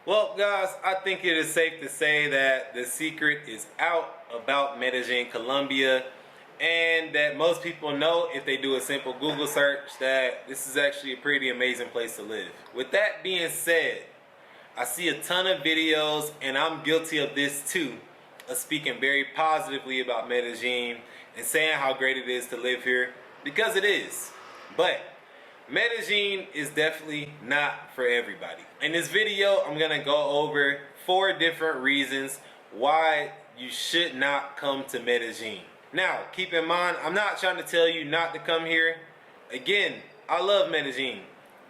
Well, guys, I think it is safe to say that the secret is out about Medellin, Colombia, and that most people know if they do a simple Google search that this is actually a pretty amazing place to live. With that being said, I see a ton of videos, and I'm guilty of this too, of speaking very positively about Medellin and saying how great it is to live here, because it is. But Medellin is definitely not for everybody. In this video, I'm gonna go over 4 different reasons why you should not come to Medellin. Now, keep in mind, I'm not trying to tell you not to come here. Again, I love Medellin,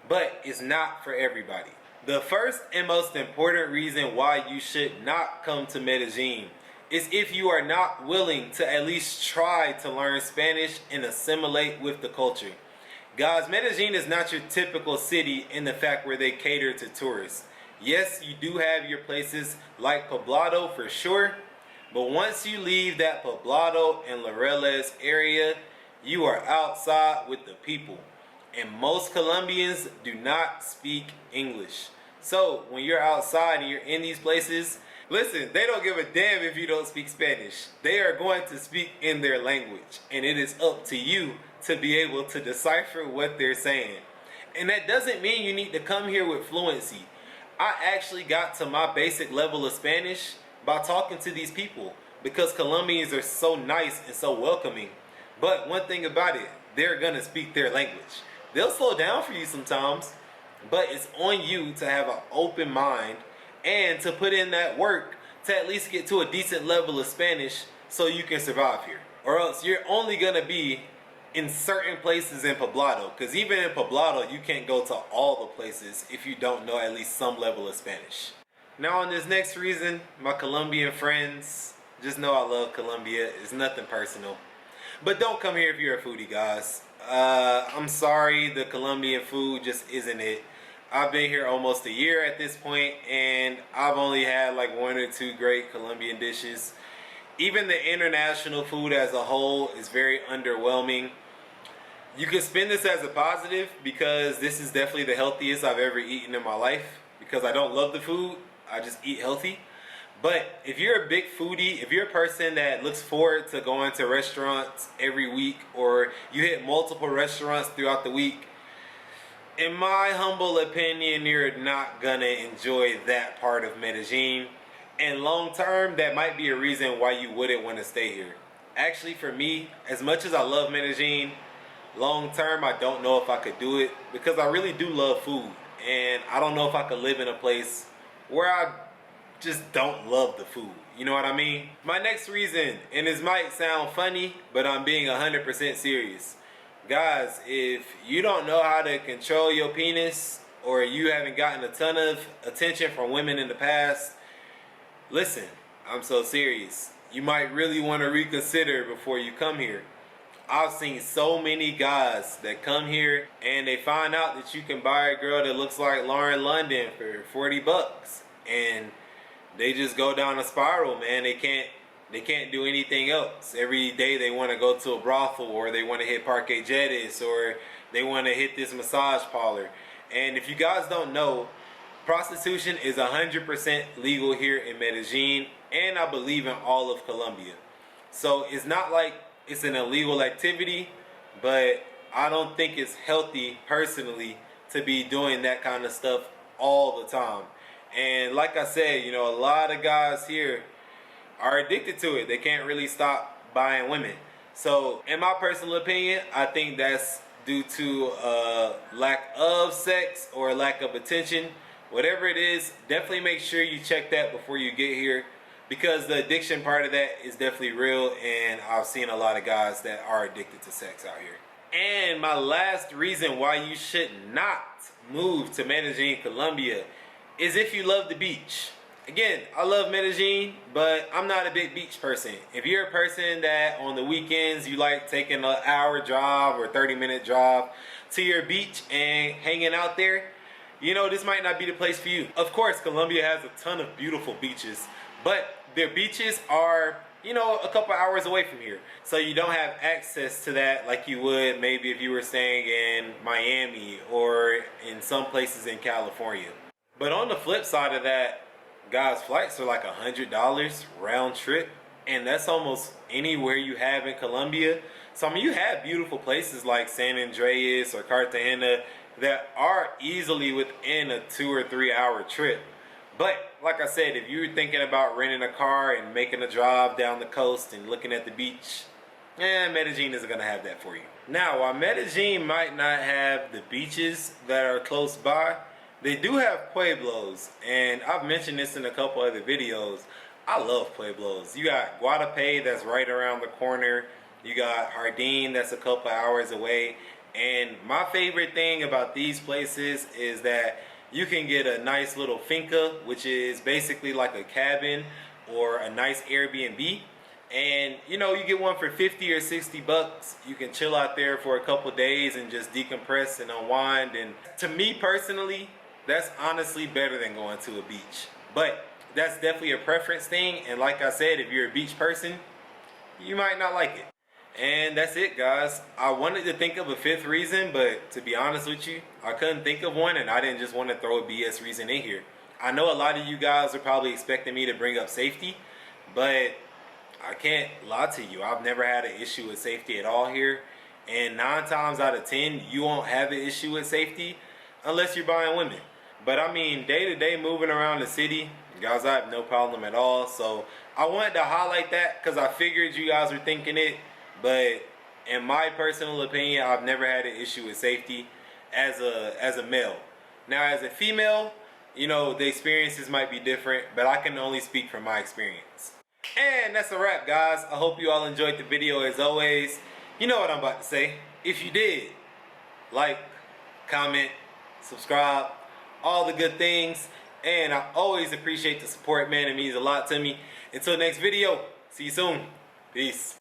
but it's not for everybody. The first and most important reason why you should not come to Medellin is if you are not willing to at least try to learn Spanish and assimilate with the culture. Guys, Medellin is not your typical city in the fact where they cater to tourists. Yes, you do have your places like Poblado for sure, but once you leave that Poblado and Laureles area, you are outside with the people. And most Colombians do not speak English. So when you're outside and you're in these places, listen, they don't give a damn if you don't speak Spanish. They are going to speak in their language, and it is up to you to be able to decipher what they're saying. And that doesn't mean you need to come here with fluency. I actually got to my basic level of Spanish by talking to these people, because Colombians are so nice and so welcoming. But one thing about it, they're gonna speak their language. They'll slow down for you sometimes, but it's on you to have an open mind and to put in that work to at least get to a decent level of Spanish so you can survive here. Or else you're only gonna be in certain places in Poblado, because even in Poblado you can't go to all the places if you don't know at least some level of Spanish. Now on this next reason, my Colombian friends, just know I love Colombia. It's nothing personal. But don't come here if you're a foodie, guys. I'm sorry, the Colombian food just isn't it. I've been here almost a year at this point, and I've only had like 1 or 2 great Colombian dishes. Even the international food as a whole is very underwhelming. You can spin this as a positive, because this is definitely the healthiest I've ever eaten in my life, because I don't love the food, I just eat healthy. But if you're a big foodie, if you're a person that looks forward to going to restaurants every week, or you hit multiple restaurants throughout the week, in my humble opinion, you're not gonna enjoy that part of Medellin. And long term, that might be a reason why you wouldn't want to stay here. Actually, for me, as much as I love Medellin, long term, I don't know if I could do it, because I really do love food. And I don't know if I could live in a place where I just don't love the food. You know what I mean? My next reason, and this might sound funny, but I'm being 100% serious. Guys, if you don't know how to control your penis, or you haven't gotten a ton of attention from women in the past, listen, I'm so serious. You might really want to reconsider before you come here. I've seen so many guys that come here and they find out that you can buy a girl that looks like Lauren London for 40 bucks, and they just go down a spiral, man. They can't do anything else. Every day they want to go to a brothel, or they want to hit Parque Jettis, or they want to hit this massage parlor. And if you guys don't know, prostitution is 100% legal here in Medellin, and I believe in all of Colombia. So it's not like it's an illegal activity, but I don't think it's healthy personally to be doing that kind of stuff all the time. And like I said, you know, a lot of guys here are addicted to it. They can't really stop buying women. So in my personal opinion, I think that's due to lack of sex or lack of attention. Whatever it is, definitely make sure you check that before you get here, because the addiction part of that is definitely real, and I've seen a lot of guys that are addicted to sex out here. And my last reason why you should not move to Medellin, Colombia, is if you love the beach. Again, I love Medellin, but I'm not a big beach person. If you're a person that on the weekends you like taking an hour drive or 30-minute drive to your beach and hanging out there, you know, this might not be the place for you. Of course, Colombia has a ton of beautiful beaches, but their beaches are, you know, a couple hours away from here. So you don't have access to that like you would maybe if you were staying in Miami or in some places in California. But on the flip side of that, guys, flights are like $100 round trip, and that's almost anywhere you have in Colombia. So I mean, you have beautiful places like San Andreas or Cartagena that are easily within a 2 or 3 hour trip. But like I said, if you're thinking about renting a car and making a drive down the coast and looking at the beach, Medellin isn't gonna have that for you. Now, while Medellin might not have the beaches that are close by, they do have pueblos, and I've mentioned this in a couple other videos. I love pueblos. You got Guadalupe that's right around the corner. You got Jardín that's a couple hours away. And my favorite thing about these places is that you can get a nice little finca, which is basically like a cabin or a nice Airbnb. And you know, you get one for 50 or 60 bucks. You can chill out there for a couple days and just decompress and unwind. And to me personally, that's honestly better than going to a beach. But that's definitely a preference thing. And like I said, if you're a beach person, you might not like it. And that's it, guys. I wanted to think of a fifth reason, but to be honest with you, I couldn't think of one, and I didn't just want to throw a BS reason in here. I know a lot of you guys are probably expecting me to bring up safety, but I can't lie to you. I've never had an issue with safety at all here. And 9 times out of 10, you won't have an issue with safety unless you're buying women. But I mean, day to day moving around the city, guys, I have no problem at all. So I wanted to highlight that because I figured you guys were thinking it. But in my personal opinion, I've never had an issue with safety as a male. Now, as a female, you know, the experiences might be different, but I can only speak from my experience. And that's a wrap, guys. I hope you all enjoyed the video as always. You know what I'm about to say. If you did, like, comment, subscribe, all the good things. And I always appreciate the support, man. It means a lot to me. Until next video, see you soon. Peace.